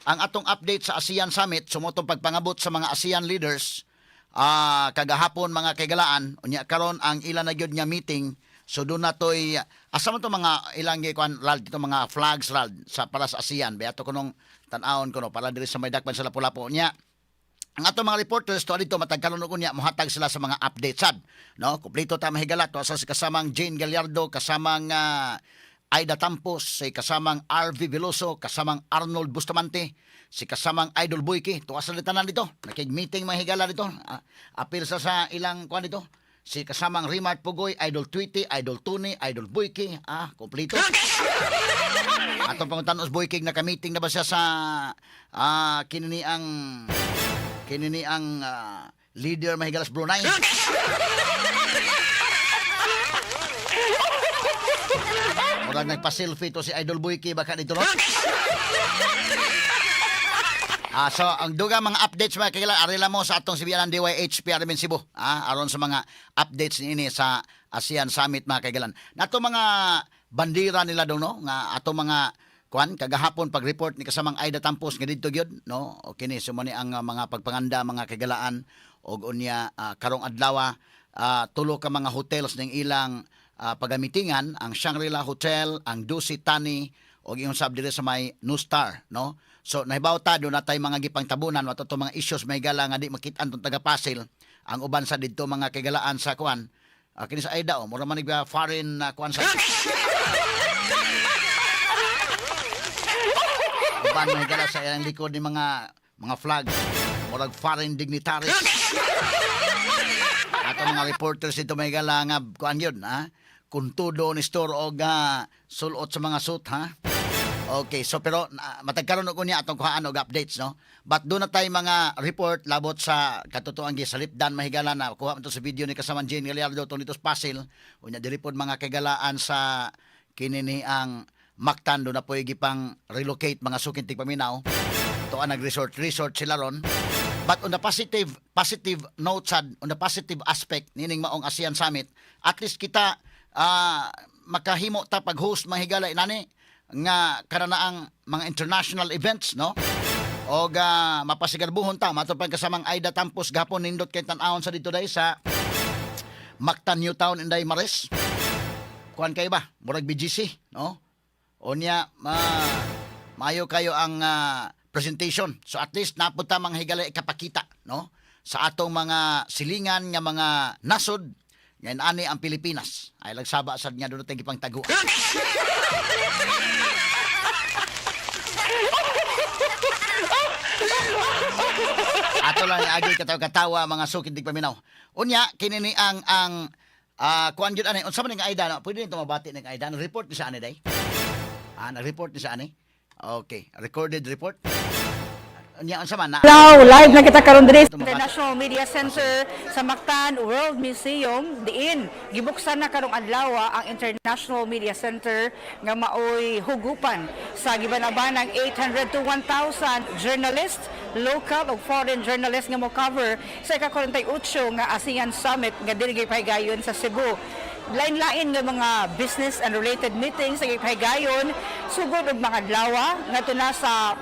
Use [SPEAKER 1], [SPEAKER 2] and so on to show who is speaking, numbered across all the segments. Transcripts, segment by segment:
[SPEAKER 1] ang atong update sa ASEAN Summit sumotong pagpangabot sa mga ASEAN leaders kagahapon mga kagalaan unya karon ang ilan na gyud nga meeting. So doon natoy asa man to mga ilang gikuan rald dito mga flags rald sa para sa ASEAN. Beato ko nung tan-awon ko no para diri sa may dakpan sa Lapu-Lapu nya. Ang ato mga reporters to dito matagkaron ko niya mohatag sila sa mga updates sad no kompleto ta mahigala to sa kasamang Jane Gallardo, kasamang Aida Tampos, si kasamang RV Veloso, kasamang Arnold Bustamante, si kasamang Idol Boyki, tuwa sa tanan dito nakig-meeting mga higala dito apil sa ilang kuan dito si kasamang Rimart Pugoy, Idol Tweety, Idol Tony, Idol Boyki, kompleto. Atong panguntanos Boyki naka-meeting na ba siya sa kinini ang leader mahigalas Brunei. Murag nagpa-selfie to si Idol Boyki baka dito no. So ang duga mga updates mga kailan arila mo sa atong sibiyanan DYH PRM Cebu. Aron sa mga updates niini sa ASEAN Summit mga kailan. Nato mga bandera nila daw no nga ato mga kagahapon pag-report ni kasamang Aida Tampos nga didto gyud no okay ni sumani ang mga pagpanganda mga kagalaan og unya karong adlaw tulo ka mga hotels ning ilang pagamitingan ang Shangri-La Hotel, ang Dusit Tani og yung sab dire sa may New Star no. So nahibaw ta do natay mga gipang tabunan wato to mga issues may gala nga di makit-an tong taga Pasil ang uban sa didto mga kagalaan sa kini sa Aida mura man foreign sa uban may gala sa ilang likod ni mga flag murag foreign dignitaries. Ato mga reporters dito may gala nga kuan yun kuntudo ni store og sulot sa mga suit Okay, so pero matagkaroon ko niya atong kuhaan og updates no. But do na tay mga report labot sa katotoang gisalipdan mahigala na kuha man to sa video ni kasamang Jane Gallardo tong dito sa Pasil. Unya diri pod mga kagalaan sa kinini ang Mactan do na poy gipang relocate mga sukin tigpaminaw. To ang nag-resort sila ron. But on the positive note sad, on the positive aspect nining maong ASEAN Summit, at least kita makahimo ta pag-host mahigala inani nga karanaang mga international events no og mapasigarbuhon ta matupad kasamang Aida Tampos gapon nindot kay tan-awon sa dito dai sa Mactan New Town Inday Maris kuan kay ba murag BGC no onya maayo kayo ang presentation so at least napunta mga higala ikapakita no sa atong mga silingan nga mga nasod ngayon ani ang Pilipinas ay lagsaba sad nga doon tayo gipang tagu. Ato lang agi katawa mga sukid tigpaminaw. Unya kinini ang kuan gyud ani unsa man nga Aida no? Pwede nito mabati ng Aida. Report ni sa ani day. Nag-report ni sa ani. Okay, recorded report. Unya unsa man na.
[SPEAKER 2] Hello, live na kita karon diri sa International Media Center sa Mactan World Museum diin gibuksan na karong adlaw ang International Media Center nga maoy hugupan sa gibanabanang 800 to 1,000 journalists, local ug foreign journalists nga mo cover sa ika-48 nga ASEAN Summit nga diri gipahigayon sa Cebu. Lain-lain nga mga business and related meetings sa gipahigayon sugod og mga adlaw nga tuna sa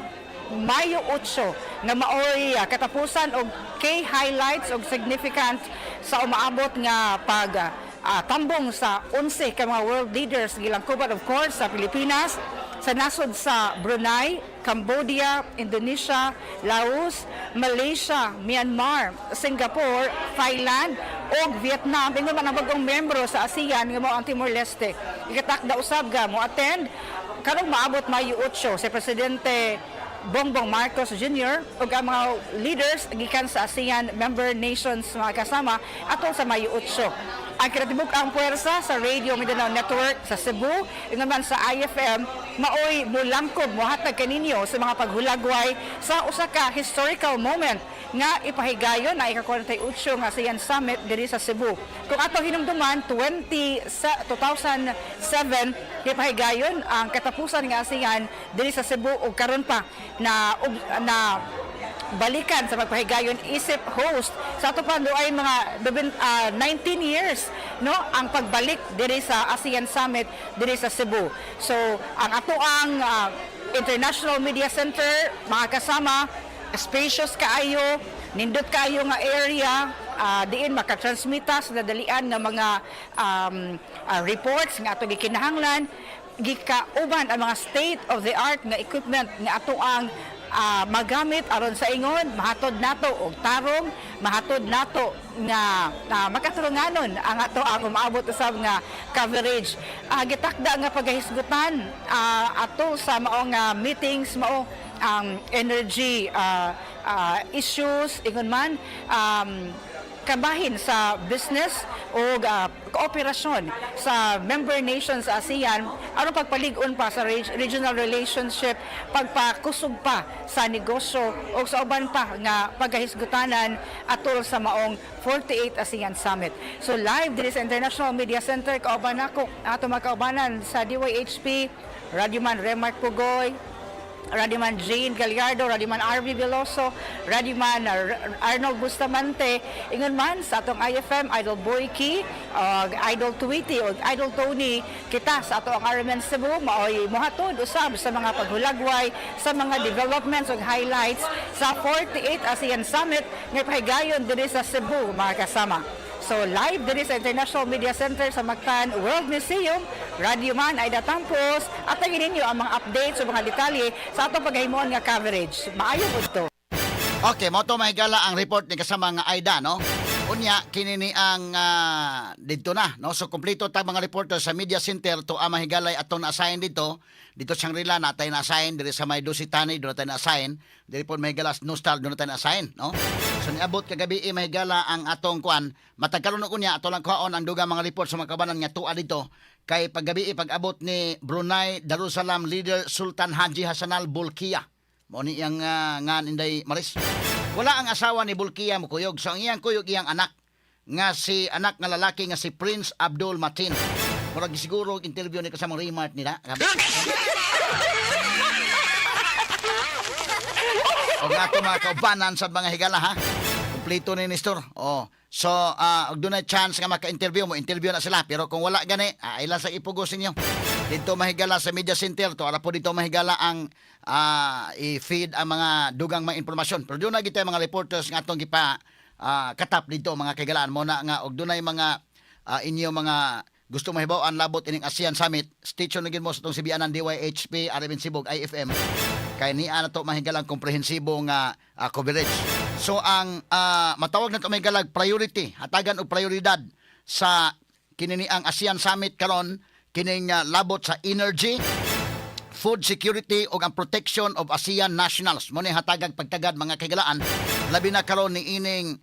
[SPEAKER 2] Mayo 8 nga maoy katapusan og key highlights og significant sa umaabot nga pag tambong sa 11 ka mga world leaders gilangkuban of course sa Pilipinas, sa nasod sa Brunei, Cambodia, Indonesia, Laos, Malaysia, Myanmar, Singapore, Thailand ug Vietnam. Ingon man ang bagong membro sa ASEAN nga mao ang Timor-Leste. Ikatakda usab ga mo attend karong maabot Mayo 8 si Presidente Bongbong Marcos Jr. ug ang mga leaders gikan sa ASEAN member nations mga kasama atol sa Mayo 8. Ang kinatibuk ang puwersa sa Radio Mindanao Network sa Cebu, ingon man sa IFM, maoy mulangkob mohatag kaninyo sa mga paghulagway sa usa ka historical moment nga ipahigayon na ika-48 nga ASEAN Summit diri sa Cebu. Kung ato hinumduman 2007 ipahigayon ang katapusan nga ASEAN diri sa Cebu ug karon pa na balikan sa pagpahigayon isip host sa ato pa ay mga 19 years no ang pagbalik diri sa ASEAN Summit diri sa Cebu. So ang ato ang International Media Center, mga kasama, spacious kaayo, nindot kaayo nga area, diin makatransmita sa nadalian nga mga reports nga ato gikinahanglan, gikauban ang mga state of the art nga equipment nga ato ang magamit aron sa ingon mahatod nato og tarong, mahatod nato nga makatulunganon ang ato ang umaabot usab nga coverage. Gitakda nga paghisgutan ato sa mao nga meetings mao ang energy issues ingon man kabahin sa business o kooperasyon sa member nations sa ASEAN aron pagpalig-on pa sa regional relationship, pagpakusog pa sa negosyo o sa uban pa nga pagkahisgutanan atol sa maong 48 ASEAN Summit. So live diri sa International Media Center kauban ako ato makaubanan sa DYHP Radyoman Remark Pugoy, Radyoman Jane Gallardo, Radyoman RB Veloso, Radyoman Arnold Bustamante, ingon man sa atong IFM, Idol Boyki, Idol Tweety, o Idol Tony, kita sa atong RMN Cebu, maoy muhatod usab sa mga paghulagway, sa mga developments o highlights sa 48 ASEAN Summit nga pahigayon diri sa Cebu, mga kasama. So live diri sa International Media Center sa Mactan World Museum, Radyoman Aida Tampos, at tagin ninyo ang mga updates o mga detalye sa atong paghimuon nga coverage. Maayo po ito.
[SPEAKER 1] Okay, mo to mahigala ang report ni kasama nga Aida, no? Unya, kinini ang dito na, no? So, kompleto ta mga reporter sa Media Center to mahigalay atong na-assign dito. Dito Shangri-La na tayo na-assign, diri sa may Dusitani, doon na tayo na-assign. Diri po mahigala Nostal, doon na tayo na-assign, no? So, niabot kagabi, mahigala ang atong kuan. Matagkaroon ko niya, ato lang kuhaon ang dugang mga report sa mga kabanan nga tuwa dito. Kay paggabi, pag-abot ni Brunei Darussalam leader Sultan Haji Hassanal Bolkiah. Mo ni yang nga Inday Maris. Wala ang asawa ni Bolkiah mo kuyog. So ang iyang kuyog iyang anak nga si anak nga lalaki nga si Prince Abdul Matin. Murag siguro interview ni kasamang Remart nila. O nga ito mga kaubanan sa mga higala ha. Kompleto ni Nestor. Oh. So, og doon na chance nga maka-interview mo, interview na sila. Pero kung wala gani, ilan sa ipugos ninyo. Dito mahigala sa Media Center to. Ara po dito mahigala ang i-feed ang mga dugang mga informasyon. Pero doon na gito mga reporters nga itong katap dito mga kagalaan mo na nga. Og doon na mga inyo mga gusto mahibaw ang labot ining ASEAN Summit. Station na mo sa itong CBN ng DYHP, RMN Sibog, IFM. Kaya niya na ito mahigalang komprehensibong coverage. So ang matawag na ito mahigalag priority, hatagan o prioridad sa kinini ang ASEAN Summit karon kining labot sa energy, food security o ang protection of ASEAN nationals. Mo ni hatagag pagtagad mga kagalaan labi na karon ni ining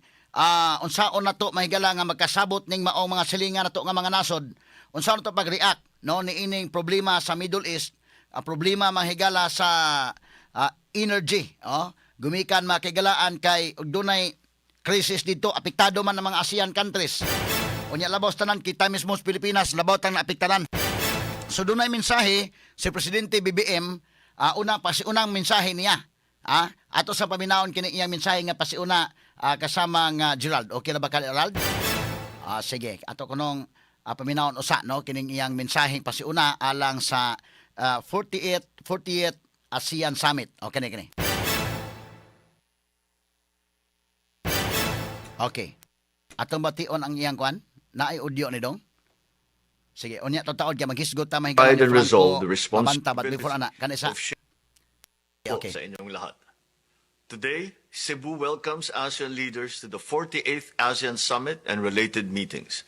[SPEAKER 1] unsaon na to mahigala nga magkasabot ning maong mga silingan na to nga mga nasod. Unsaon na to pag-react no ni ining problema sa Middle East, problema mahigala sa energy, gumikan makigalaan kay dunay crisis dito, apektado man ng mga ASEAN countries. Unya labaw tanan kita mismo sa Pilipinas labaw tang naapektaran. So dunay mensahe si Presidente BBM, unang mensahe niya. Ato sa paminaon kini iyang mensahe nga pasiuna kasama nga Gerald. Okay na ba ka Gerald? Sige, ato kunong paminaon usa no kining iyang mensahe pasiuna alang sa 48th ASEAN Summit. Okay na kini. Okay. Atong bation ang iyang kwan? Naay audio ni dong? Sige, unya to taod kay maghisgot ta mahigala.
[SPEAKER 3] Pride and resolve the responsibility
[SPEAKER 1] but before ana kanisa.
[SPEAKER 3] of sharing
[SPEAKER 1] Okay.
[SPEAKER 3] sa inyong lahat. Today, Cebu welcomes ASEAN leaders to the 48th ASEAN Summit and related meetings.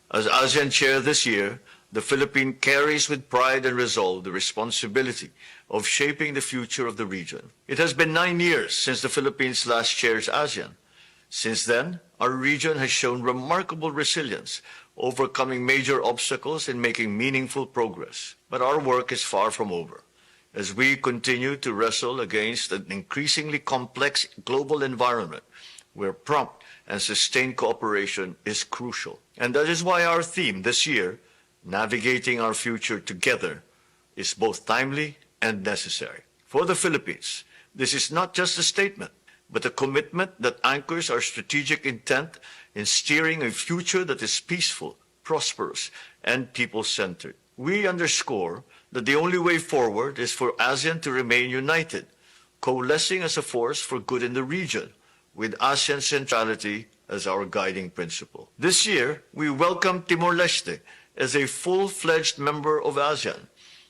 [SPEAKER 3] As ASEAN chair this year, the Philippines carries with pride and resolve the responsibility of shaping the future of the region. It has been 9 years since the Philippines last chairs ASEAN. Since then, our region has shown remarkable resilience, overcoming major obstacles and making meaningful progress. But our work is far from over. As we continue to wrestle against an increasingly complex global environment where prompt and sustained cooperation is crucial. And that is why our theme this year, Navigating Our Future Together, is both timely and necessary. For the Philippines, this is not just a statement, but a commitment that anchors our strategic intent in steering a future that is peaceful, prosperous, and people-centered. We underscore that the only way forward is for ASEAN to remain united, coalescing as a force for good in the region, with ASEAN centrality as our guiding principle. This year, we welcome Timor-Leste as a full-fledged member of ASEAN,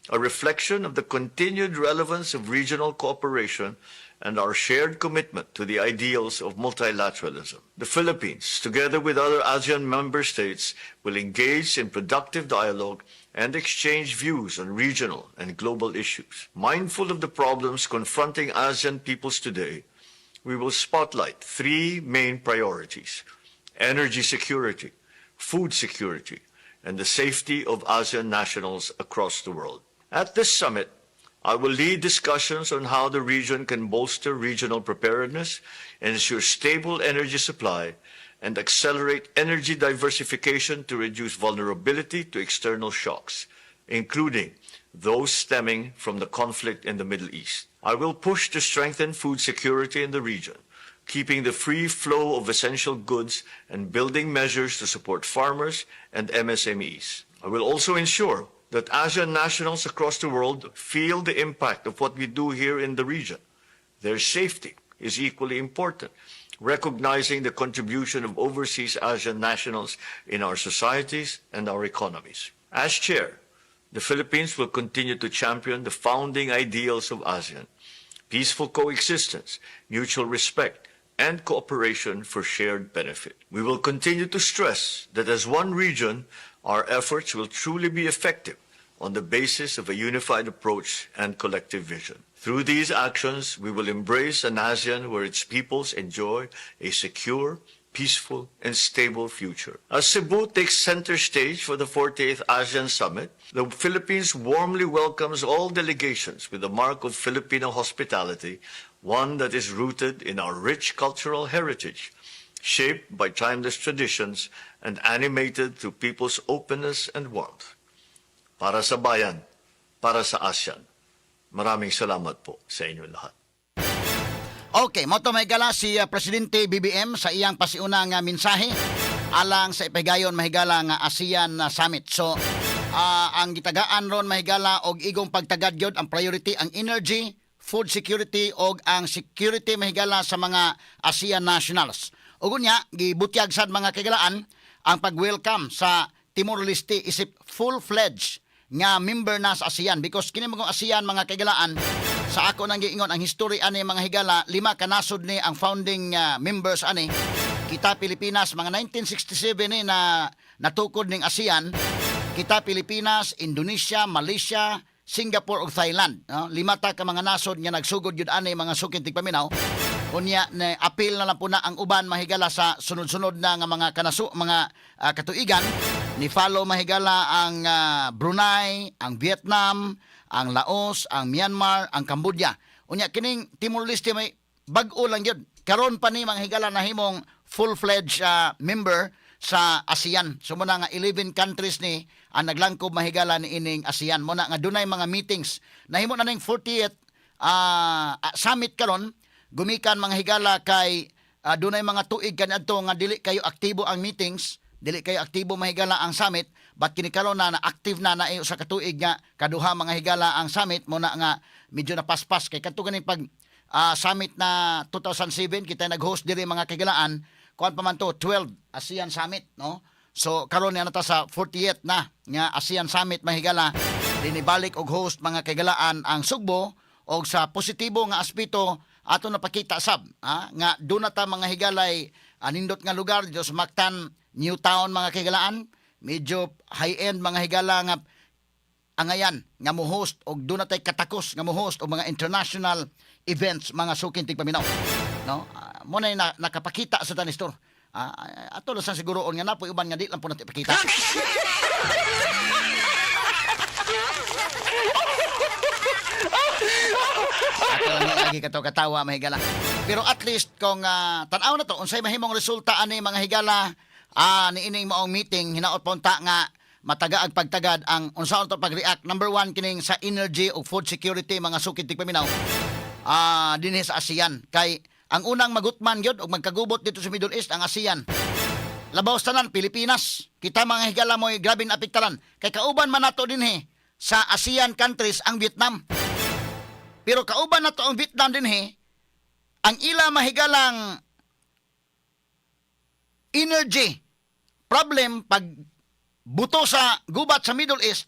[SPEAKER 3] a reflection of the continued relevance of regional cooperation and our shared commitment to the ideals of multilateralism. The Philippines, together with other ASEAN member states, will engage in productive dialogue and exchange views on regional and global issues. Mindful of the problems confronting ASEAN peoples today, we will spotlight three main priorities: energy security, food security, and the safety of ASEAN nationals across the world. At this summit, I will lead discussions on how the region can bolster regional preparedness, ensure stable energy supply, and accelerate energy diversification to reduce vulnerability to external shocks, including those stemming from the conflict in the Middle East. I will push to strengthen food security in the region, keeping the free flow of essential goods and building measures to support farmers and MSMEs. I will also ensure that ASEAN nationals across the world feel the impact of what we do here in the region. Their safety is equally important, recognizing the contribution of overseas ASEAN nationals in our societies and our economies. As chair, the Philippines will continue to champion the founding ideals of ASEAN: peaceful coexistence, mutual respect, and cooperation for shared benefit. We will continue to stress that as one region, our efforts will truly be effective on the basis of a unified approach and collective vision. Through these actions, we will embrace an ASEAN where its peoples enjoy a secure, peaceful, and stable future. As Cebu takes center stage for the 48th ASEAN Summit, the Philippines warmly welcomes all delegations with a mark of Filipino hospitality, one that is rooted in our rich cultural heritage, shaped by timeless traditions and animated through people's openness and warmth. Para sa bayan, para sa ASEAN. Maraming salamat po sa inyong lahat.
[SPEAKER 1] Okay, moto may gala si Presidente BBM sa iyang pasiunang mensahe alang sa ipahigayon mahigala nga ASEAN Summit. So, ang gitagaan ron mahigala og igong pagtagad gyud ang priority ang energy, food security og ang security mahigala sa mga ASEAN nationals. Ug unya gibutyag sad mga kagalaan ang pag-welcome sa Timor-Leste isip full-fledged nga member na sa ASEAN, because kini mga ASEAN mga kagalaan sa ako nang giingon ang history ani mga higala, 5 kanasod ni ang founding members ani. Kita Pilipinas mga 1967 ni na natukod ning ASEAN. Kita Pilipinas, Indonesia, Malaysia, Singapore ug Thailand, no? 5 ta ka mga nasod nga nagsugod gyud ani mga sukin tigpaminaw. Unya na appeal na lang po na ang uban mahigala sa sunod-sunod na nga mga katuigan ni follow mahigala ang Brunei, ang Vietnam, ang Laos, ang Myanmar, ang Cambodia. Unya kining Timor-Leste may bag-o lang gyud. Karon pa ni mahigala na himong full-fledged member sa ASEAN. So muna nga 11 countries ni ang naglangkob mahigala ni ining ASEAN. Muna nga dunay mga meetings. Nahimo na ning 40th summit karon. Gumikan mga higala kay dunay mga tuig kaniadto nga dili kayo aktibo ang meetings, dili kayo aktibo mahigala ang summit, but kini karon na active na sa katuig nga kaduha mga higala ang summit mo na nga medyo napaspas kay kadto ganing pag summit na 2007 kita nag-host diri mga kagalaan kuan pa man to 12 ASEAN Summit, no? So karon na ta sa 40th na nga ASEAN Summit mahigala dinibalik og host mga kagalaan ang Sugbo og sa positibo nga aspeto ato napakita sab nga do na ta mga higalay anindot nga lugar dito sa Mactan, New Town mga kigalaan, medyo high-end mga higala nga angayan nga mo-host og do na tay katakos nga mo-host og mga international events mga sukin tigpaminaw, no? Mo na nakapakita sa tanistor. Ato lang siguroon nga napoy uban nga di lang po natin ipakita. Ato lang lagi katawa mahigala. Pero at least kung tan-aw na to unsay mahimong resulta ani mga higala niining maong meeting hinaot punta nga matagaag pagtagad ang unsaon to pag-react. Number 1 kining sa energy o food security mga sukid tigpaminaw. Dinhi sa ASEAN kay ang unang magutman gyud og magkagubot dito sa Middle East ang ASEAN. Labaw tanan Pilipinas. Kita mga higala mo'y grabing apektaran kay kauban man nato dinhi sa ASEAN countries ang Vietnam. Pero kauban na to ang Vietnam din ang ila mahigalang energy problem pag buto sa gubat sa Middle East,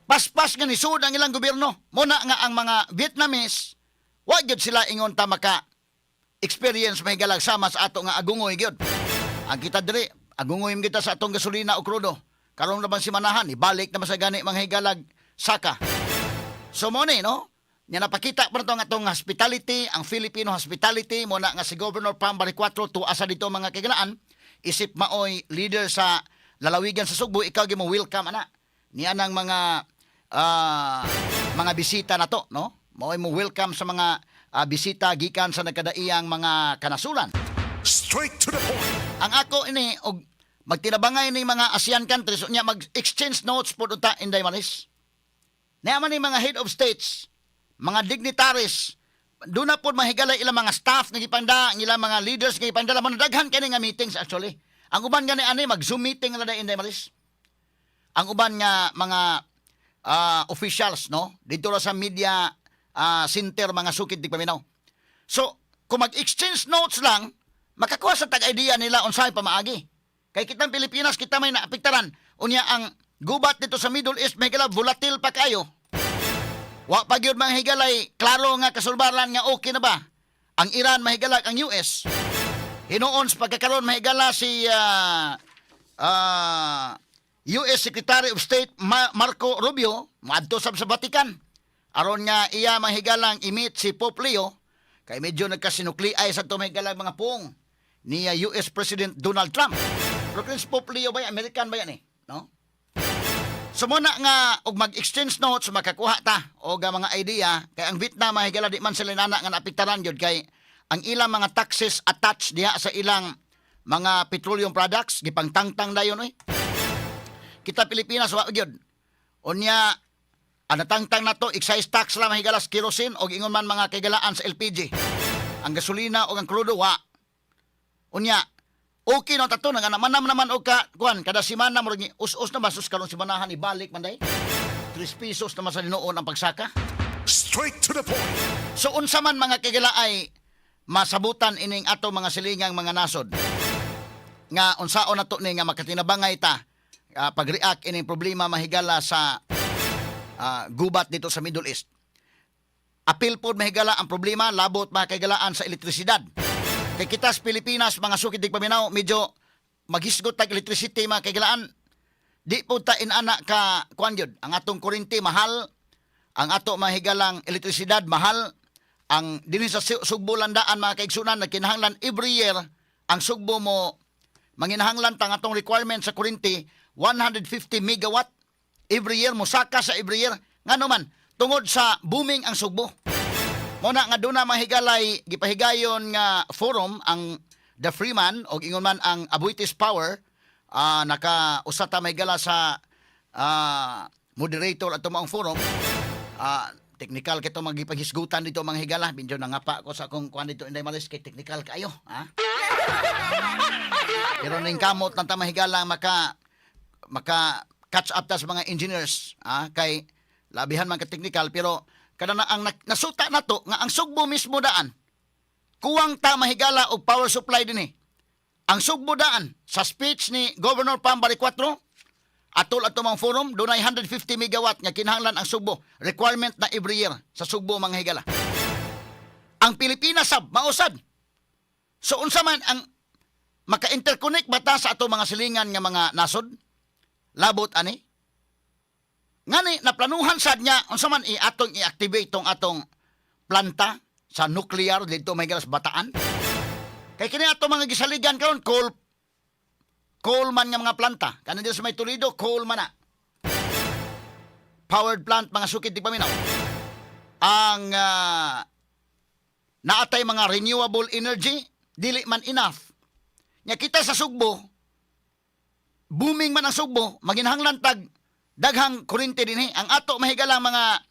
[SPEAKER 1] paspas nga nisud ang ilang gobyerno. Muna nga ang mga Vietnamese, wa gyud sila ingon ta maka experience mahigalang sama sa ato nga agungoy gyud. Ang kita diri, agungoy kita sa atong gasolina o krudo. Karon naman si manahan, ibalik naman sa gani mga higalag saka. So mo ni, no? Nya napakita pa nga atong hospitality, ang Filipino hospitality, muna nga si Governor Pambari 4, tuasa dito mga kagalaan, isip maoy leader sa lalawigan sa Sugbo, ikaw gimo welcome ana. Niya nang mga bisita na to, no? Maoy mo welcome sa mga bisita gikan sa nagkadaiyang mga kanasuran.
[SPEAKER 4] Straight to the point.
[SPEAKER 1] Ang ako ini og magtinabangay ni mga ASEAN countries unya mag-exchange notes po unta Inday Maris. Naman ni mga head of states, mga dignitaries, doon na po mahigalay ilang mga staff nga gipanda, ang ilang mga leaders nga gipanda, lamang daghan kani nga meetings actually. Ang uban gani ani mag-Zoom meeting na Inday Maris. Ang uban nga mga officials, no, dito ra sa media center mga sukid di paminaw. So, kung mag-exchange notes lang, makakuha sa tag-idea nila unsay pamaagi. Kay kitang Pilipinas, kita may naapektaran. Unya ang gubat dito sa Middle East, may gala volatile pa kayo. Wa pa gyud mga higalay, klaro nga kasulbaran nga okay na ba? Ang Iran mahigalak ang US. Hinuon sa pagkakaroon mahigala si US Secretary of State Marco Rubio, maadto sa Vatican. Aron nga iya mahigalang i-meet si Pope Leo, kay medyo nagkasinukliay sa tumigalang mga puong ni US President Donald Trump. Pero si Pope Leo ba yan? American ba yan no? So muna nga, og mag-exchange notes, makakuha ta, o mga idea, kay ang Vietnam, mahigala di man sila nana nga napiktaran yun, kay ang ilang mga taxes attached diha sa ilang mga petroleum products, gipang tangtang na yun, Kita Pilipinas, wa yun. Unya, anatangtang na to, excise tax lang mahigalas kerosene, o ingon man mga kagalaan sa LPG. Ang gasolina o ang crudo, wa. Unya, okay no tato nga naman naman og kuan kada semana mo us-us na basus karon semanahan ibalik man day. 3 pesos naman sa dinuon ang pagsaka.
[SPEAKER 4] Straight to the point.
[SPEAKER 1] So unsa man mga kagalaay masabutan ining ato mga silingang mga nasod. Nga unsaon nato ni nga makatinabangay ta pag-react ining problema mahigala sa gubat dito sa Middle East. Apil pod mahigala ang problema labot mga kagalaan sa elektrisidad. Kay kita sa Pilipinas, mga sukid di paminaw, medyo maghisgot tag electricity mga kagalaan. Di po ta inana ka kuan yun. Ang atong kuryente mahal, ang ato mahigalang elektrisidad mahal, ang dinhi sa Sugbo landaan mga kaigsunan nagkinahanglan every year ang Sugbo mo manginahanglan tang atong requirement sa kuryente 150 megawatt every year mo saka sa every year. Ngano man tungod sa booming ang Sugbo. Muna nga doon na mahigalay, gipahigayon nga forum ang The Freeman o ingon man ang Abuitis Power, naka-usata mahigala sa moderator at tumang forum. Technical kito magipaghisgutan dito mga higala. Medyo nangapa ko sa akong kuhan dito Inday Maris kay technical kayo. Pero ning kamot ng tamahigala maka catch up ta sa mga engineers. Kay labihan man ka technical pero kada na ang nasuta na to nga ang Sugbo mismo daan kuwang ta mahigala og power supply dinhi. Ang Sugbo daan sa speech ni Governor Pambari 4 atol ato mang forum dunay 150 megawatt nga kinahanglan ang Sugbo, requirement na every year sa Sugbo mga higala. Ang Pilipinas sab mausad. So unsa man ang maka-interconnect bata sa ato mga silingan nga mga nasod? Labot ani ngani naplanuhan sad niya unsa man atong i-activate tong atong planta sa nuclear dito may galas Bataan. Kay kini ato mga gisaligan karon coal man nga mga planta. Kana dito sa may Toledo coal man na. Powered plant mga sukid di paminaw. Ang naatay mga renewable energy dili man enough. Nya kita sa Sugbo booming man ang Sugbo maginahanglan tag daghang kuryente dinhi ang ato mahigala mga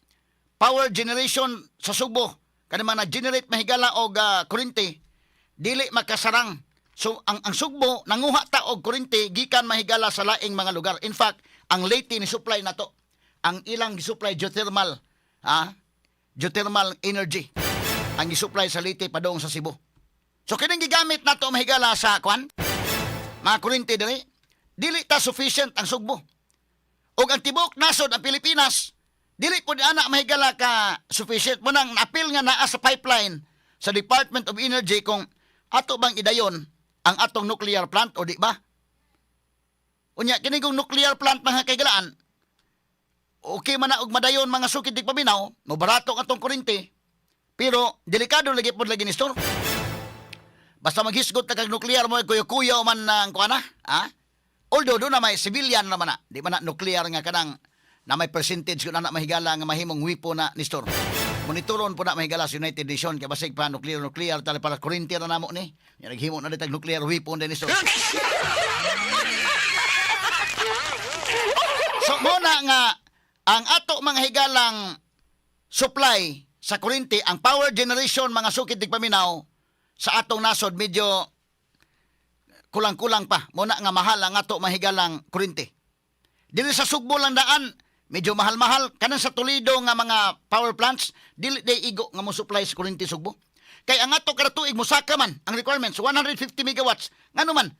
[SPEAKER 1] power generation sa Sugbo kada mga generate mahigala og kuryente dili makasarang. So ang Sugbo nanguha ta og kuryente gikan mahigala sa laing mga lugar. In fact, ang Leyte ni supply nato. ang ilang gisupply geothermal, geothermal energy ang gisupply sa Leyte padong sa Cebu. So kining gigamit nato mahigala sa kwan, mga kuryente dili ta sufficient ang sugbo. Og ang tibok nasod ang Pilipinas, dili pud ana mahigala ka sufficient mo nang apil nga naa sa pipeline sa Department of Energy kung ato bang idayon ang atong nuclear plant o di ba? Unya kini kung nuclear plant mga kaigalaan, okay man na og madayon mga sukid dig paminaw, mo barato ang atong kuryente. Pero delikado lagi pod lagi ni store. Basta maghisgot ta kag nuclear mo kuyo-kuyo man ang kuana, Although do na may civilian naman na, di man na nuclear nga kanang na may percentage kung na mahigala nga mahimong wipo na ni store. Monitoron po na mahigala sa United Nations kaya basig pa nuclear tali para kuryente na namo ni. Yan naghimo na ditag nuclear weapon din ni store. So muna nga ang ato mga higalang supply sa kuryente, ang power generation mga sukid dig paminaw sa atong nasod medyo kulang-kulang pa. Muna nga mahal ang ato mahigalang kuryente. Dili sa Sugbo lang daan, medyo mahal-mahal. Kanang sa Toledo nga mga power plants, dili day igo nga mo supply sa kuryente Sugbo. Kay ang ato kada tuig musaka man ang requirements 150 megawatts. Ngano man,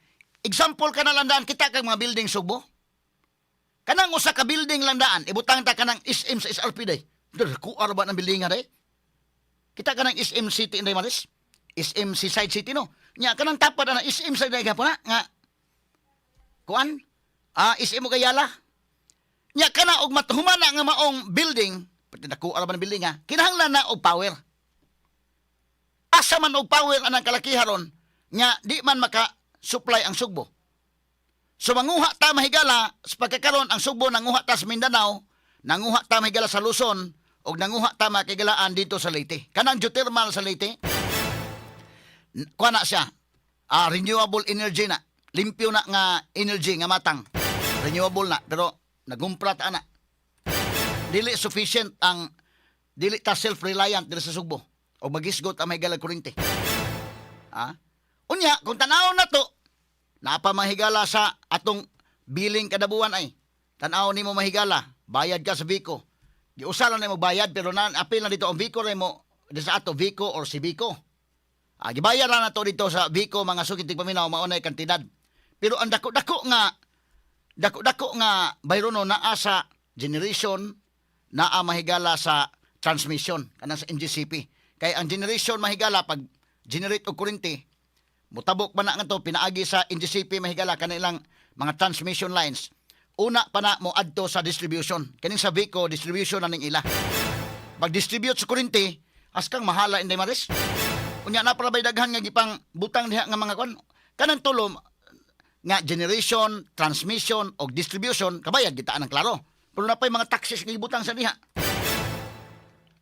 [SPEAKER 1] example ka na lang daan kita kag mga building Sugbo. Kanang usa ka building lang daan, ibutang ta kanang SM sa SRP day. Kuar ba ng building nga day? Kita kanang SM City inday malis? SM Seaside City no. Nya kanang tapad na SM sa day gapon nga. Kuan? SM mo Gayala. Nya kana og matuhumana nga maong building, pati nakuha ba ng building ha. Kinahanglan na og power. Asa man og power anang kalakiharon, nya di man maka supply ang Sugbo. So manguha ta mahigala sa pagkakaroon ang Sugbo nanguha ta sa Mindanao, nanguha ta mahigala sa Luzon, og nanguha ta makigalaan dito sa Leyte. Kanang geothermal sa Leyte, kuha na siya, renewable energy na, limpyo na nga energy nga matang, renewable na, pero nagumpra ta na. Dili sufficient ang, dili ta self-reliant dili sa Sugbo, o magisgot ang mahigala kuryente. Unya, kung tanaw na to, napamahigala sa atong billing kada buwan ay. Tanaw ni mo mahigala, bayad ka sa Vico. Giusalan na mo bayad pero apil na dito ang Vico rin mo sa ato Vico or si Vico. Gibayaran na to dito sa Vico mga sukid paminaw maunay kantidad. Pero ang dako-dako nga bayrono naa sa generation naa mahigala sa transmission kanang sa NGCP. Kay ang generation mahigala pag generate og kuryente mutabok pa na nga to, pinaagi sa NGCP mahigala kanilang mga transmission lines. Una pa na mo adto sa distribution. Kaning sa Vico, distribution na ning ila. Pag-distribute sa kuryente, askang mahala inday maris. Unya na para bay daghan nga gipang butang diha nga mga kon. Kanang tulom nga generation, transmission o distribution, kabayad kita ang klaro. Pero na pa'y mga taxes nga gibutang sa diha.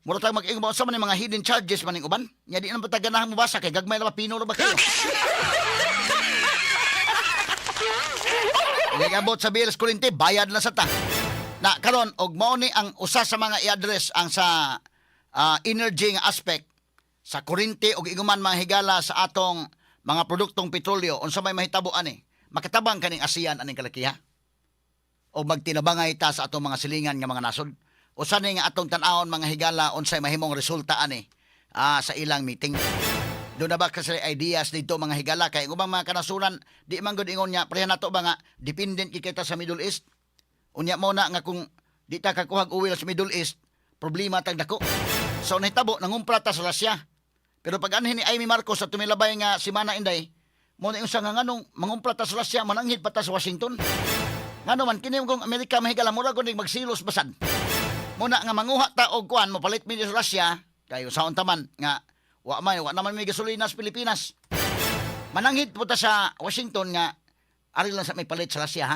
[SPEAKER 1] Mura tayo mag-ingon sa man mga hidden charges maning uban. Nya di naman taganahang mabasa kay gagmay na mapino na ba kayo? Nagabot sa bills kuryente, bayad na sa ta. Na karon og mao ni ang usa sa mga i-address ang sa energy nga aspect sa kuryente og iguman mga higala sa atong mga produktong petrolyo unsa may mahitabo ani. Makatabang kaning ASEAN aning kalakiha. O magtinabangay ta sa atong mga silingan nga mga nasod. Usa ni nga atong tan-awon mga higala unsay mahimong resulta ani sa ilang meeting. Doon na ba kasi ideas dito mga higala kay ubang mga kanasuran di man gud ingon niya pareha nato ba nga dependent kita sa Middle East. Unya mo na nga kung di ta kakuhag uwi sa Middle East, problema tag dako. So nahitabo nangumpra ta sa Russia. Pero pag anhin ni Amy Marcos sa tumilabay nga si Mana Inday, mo na yung sa nga nganong mangumpra ta sa Russia mananghid pa ta sa Washington. Ngano man kini kung Amerika mahigala mura gud magsilos basad. Muna nga manguha ta og kuan mo palit mi sa Russia kayo sa untaman nga wa naman may gasolina sa Pilipinas. Mananghid po ta sa Washington nga ari lang sa may palit sa Russia ha.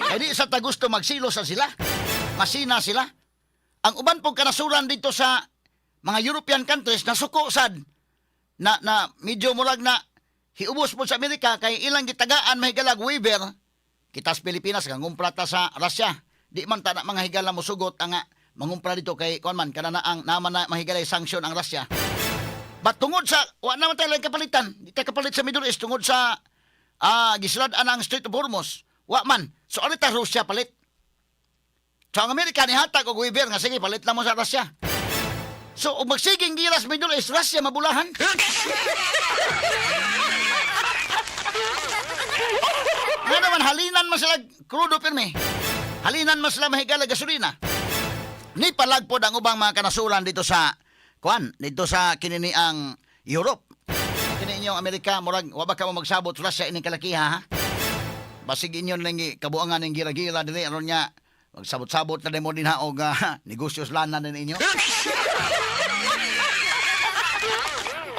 [SPEAKER 1] Kaya di sa ta gusto magsilos sa sila. Masina sila. Ang uban pong kanasuran dito sa mga European countries na suko sad na medyo murag na hiubos po sa Amerika kay ilang gitagaan mahigalag waiver kita sa Pilipinas kang ngumprata sa Russia. Di man ta na mga higala mo sugot ang mangumpra dito kay kuan man kana na ang naman na mahigalay sanction ang Russia. But tungod sa wa naman tayo lang kapalitan, di tayo kapalit sa Middle East tungod sa gisulad ang Strait of Hormuz. Wa man. So alita Russia palit. So ang Amerika ni hatag og waiver nga sige palit lang mo sa Russia. So ug magsiging giras Middle East Russia mabulahan. Nga naman halinan man sila krudo pirmi. Halinan man sila mahigala gasolina. Ni palagpod ang ubang mga kanasulan dito sa dito sa kinini ang Europe. Kini inyong Amerika murag wa ba ka mo magsabot Russia ining kalakiha ha? Basig inyo lang kabuangan ng gira-gira dili aron nya magsabot-sabot na demo din ha og negosyo lana din inyo.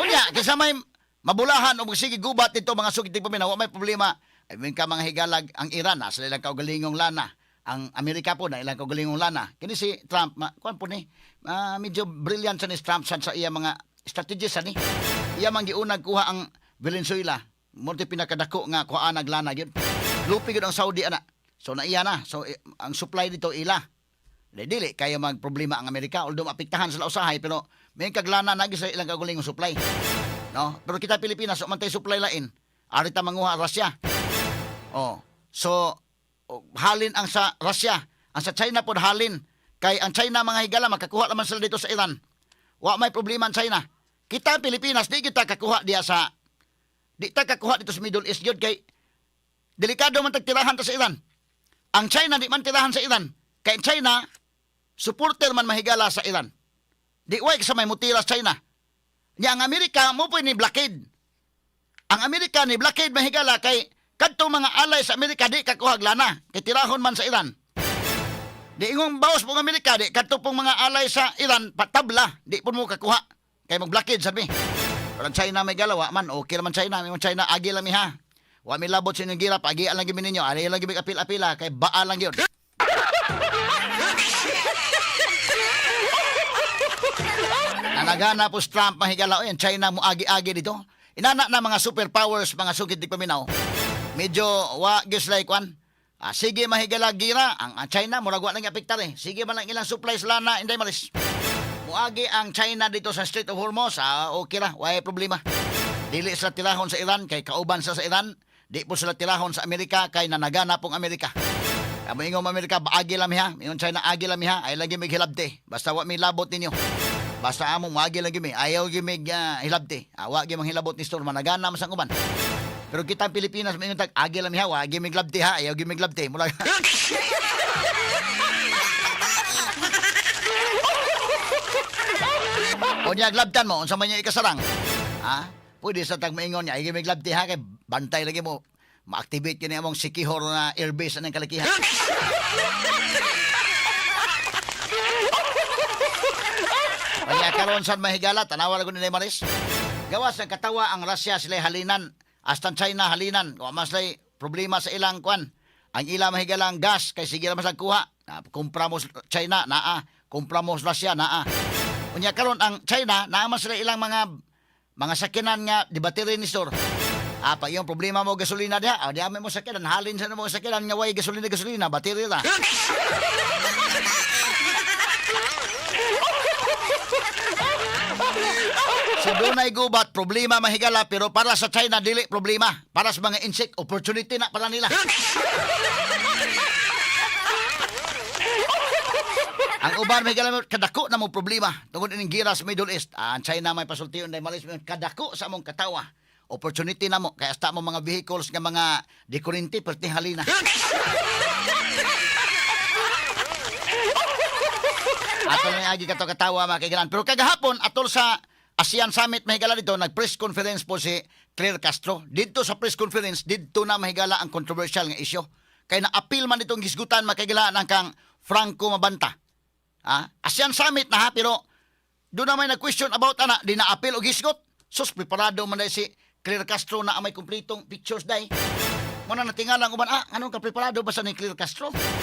[SPEAKER 1] Unya kaysa may mabulahan o sige gubat dito mga sugid paminaw wa may problema. I mean ka mga higalag ang Iran sa ilang kaugalingong lana. Ang Amerika po na ilang kaugalingong lana. Kini si Trump kuan po ni medyo brilliant sa ni Trump sa iya mga strategies ani. Iya man giunag kuha ang Venezuela. Mo pinakadako nga kuha naglana gyud. Lupi gyud ang Saudi ana. So na iya na. So ang supply dito ila. Dili kaya magproblema ang Amerika although maapektahan sila usahay pero may kaglana na sa ilang kaugalingong supply. No? Pero kita Pilipinas so man tay supply lain. Ari ta manguha Russia. Oh. So halin ang sa Russia, ang sa China pod halin. Kay ang China mga higala makakuha naman sila dito sa Iran. Wa may problema ang China. Kita Pilipinas di kita kakuha diya sa di ta kakuha dito sa Middle East gyud kay delikado man tagtirahan ta sa Iran. Ang China di man tirahan sa Iran. Kay China supporter man mahigala sa Iran. Di way sa may mutira sa China. Nya ang Amerika mo po ni blockade. Ang Amerika ni blockade mahigala kay kadtong mga alay sa Amerika di kakuha lana kay tirahon man sa Iran. Di ingong bawas pong Amerika di kadto pong mga alay sa Iran patabla di pun mo kakuha kay mag-blockade sabi. Pero China may galawa man okay naman China, may China agi lang mi ha. Wa mi labot sa inyong gira pagi lang gyud ninyo, ari lang gyud apil-apila kay baa lang gyud. Nanagana po Trump mahigala o yan China mo agi-agi dito. Inana na mga superpowers mga sugid di paminaw. Medyo wa gyud like one. Sige mahigala gira ang China murag wa lang apektar eh. Sige man lang ilang supplies lana inday malis. Muagi ang China dito sa Strait of Hormuz, okay ra, way problema. Dili sila tirahon sa Iran kay kauban sa Iran, di po sila tirahon sa Amerika kay nanagana pong Amerika. Amo ingong Amerika baagi lami ha, ingon China agi lami ha, ay lagi mig hilabte. Basta wa mi labot ninyo. Basta amo muagi lagi mi, ayaw gi mig hilabte. Wa gi mang hilabot ni store managana man sang uban. Pero kita Pilipinas may tag agi lami ha, wa gi mig labte ha, ayaw gi mig labte. Mula O niya glabtan mo, unsa man niya ikasarang. Ha? Pwede sa tag maingon niya, ay glabti ha, kay bantay lagi mo. Ma-activate yun among Sikihor na airbase ng kalakihan. Kaya karon sa mahigala, tanawa lang ko ni Maris. Gawas ng katawa ang Russia sila halinan, astan China halinan. Kung mas lay problema sa ilang kwan. Ang ilang mahigala ang gas, kay sige naman sa kuha. Kumpramos China, naa. Kumpramos Russia, naa. Unya karon ang China naaman sila ilang mga sakyanan nga di battery ni store. Pa yung problema mo gasolina diha, di ame mo sakyanan halin sa mga sakyanan nga way gasolina battery ra. Sa dunay gubat problema mahigala pero para sa China dili problema, para sa mga insect opportunity na para nila. Ang uban may galamot kadako na mo problema tungod ining gira sa Middle East. Ang China may pasultiyon dahil malis kadako sa among katawa. Opportunity na mo kaya hasta mo mga vehicles nga mga dekurinti perti halina. Ato na agi kato katawa mga kaigalan. Pero kagahapon atol sa ASEAN Summit mahigala dito nag-press conference po si Claire Castro. Dito sa press conference dito na mahigala ang controversial nga isyu. Kaya na-appeal man itong gisgutan makaigalaan ang kang Franco Mabanta. ASEAN Summit na ha, pero doon na may nag-question about di na-appeal o gisgot. Sus, preparado man si Claire Castro na may kumpletong pictures day. Muna natingalang uban, anong ka preparado ba sa ni Claire Castro?